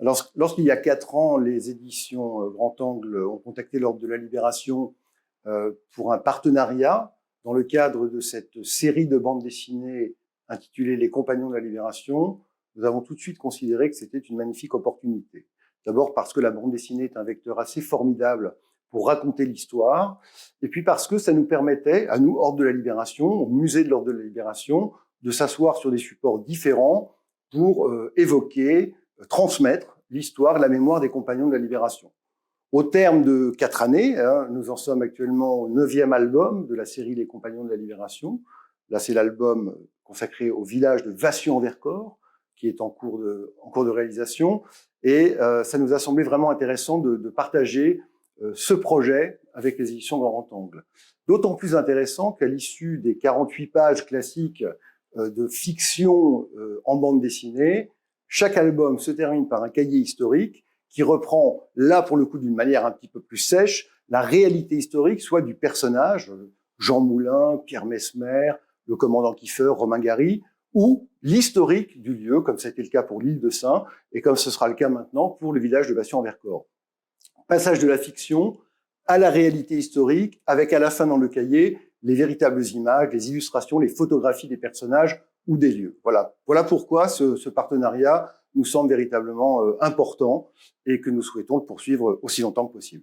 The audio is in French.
Lorsqu'il y a 4 ans, les éditions Grand Angle ont contacté l'Ordre de la Libération pour un partenariat dans le cadre de cette série de bandes dessinées intitulée Les Compagnons de la Libération, nous avons tout de suite considéré que c'était une magnifique opportunité. D'abord parce que la bande dessinée est un vecteur assez formidable pour raconter l'histoire, et puis parce que ça nous permettait, à nous, Ordre de la Libération, au musée de l'Ordre de la Libération, de s'asseoir sur des supports différents pour évoquer, transmettre l'histoire, la mémoire des Compagnons de la Libération. Au terme de 4 années, nous en sommes actuellement au 9e album de la série Les Compagnons de la Libération. Là, c'est l'album consacré au village de Vassieux-en-Vercors, qui est en cours de réalisation. Et ça nous a semblé vraiment intéressant de partager ce projet avec les éditions Grand Angle. D'autant plus intéressant qu'à l'issue des 48 pages classiques de fiction en bande dessinée, chaque album se termine par un cahier historique qui reprend, là pour le coup d'une manière un petit peu plus sèche, la réalité historique, soit du personnage, Jean Moulin, Pierre Messmer, le commandant Kieffer, Romain Gary, ou l'historique du lieu, comme c'était le cas pour l'île de Sein, et comme ce sera le cas maintenant pour le village de Vassieux-en-Vercors. Passage de la fiction à la réalité historique, avec à la fin dans le cahier les véritables images, les illustrations, les photographies des personnages ou des lieux. Voilà pourquoi ce partenariat nous semble véritablement important et que nous souhaitons le poursuivre aussi longtemps que possible.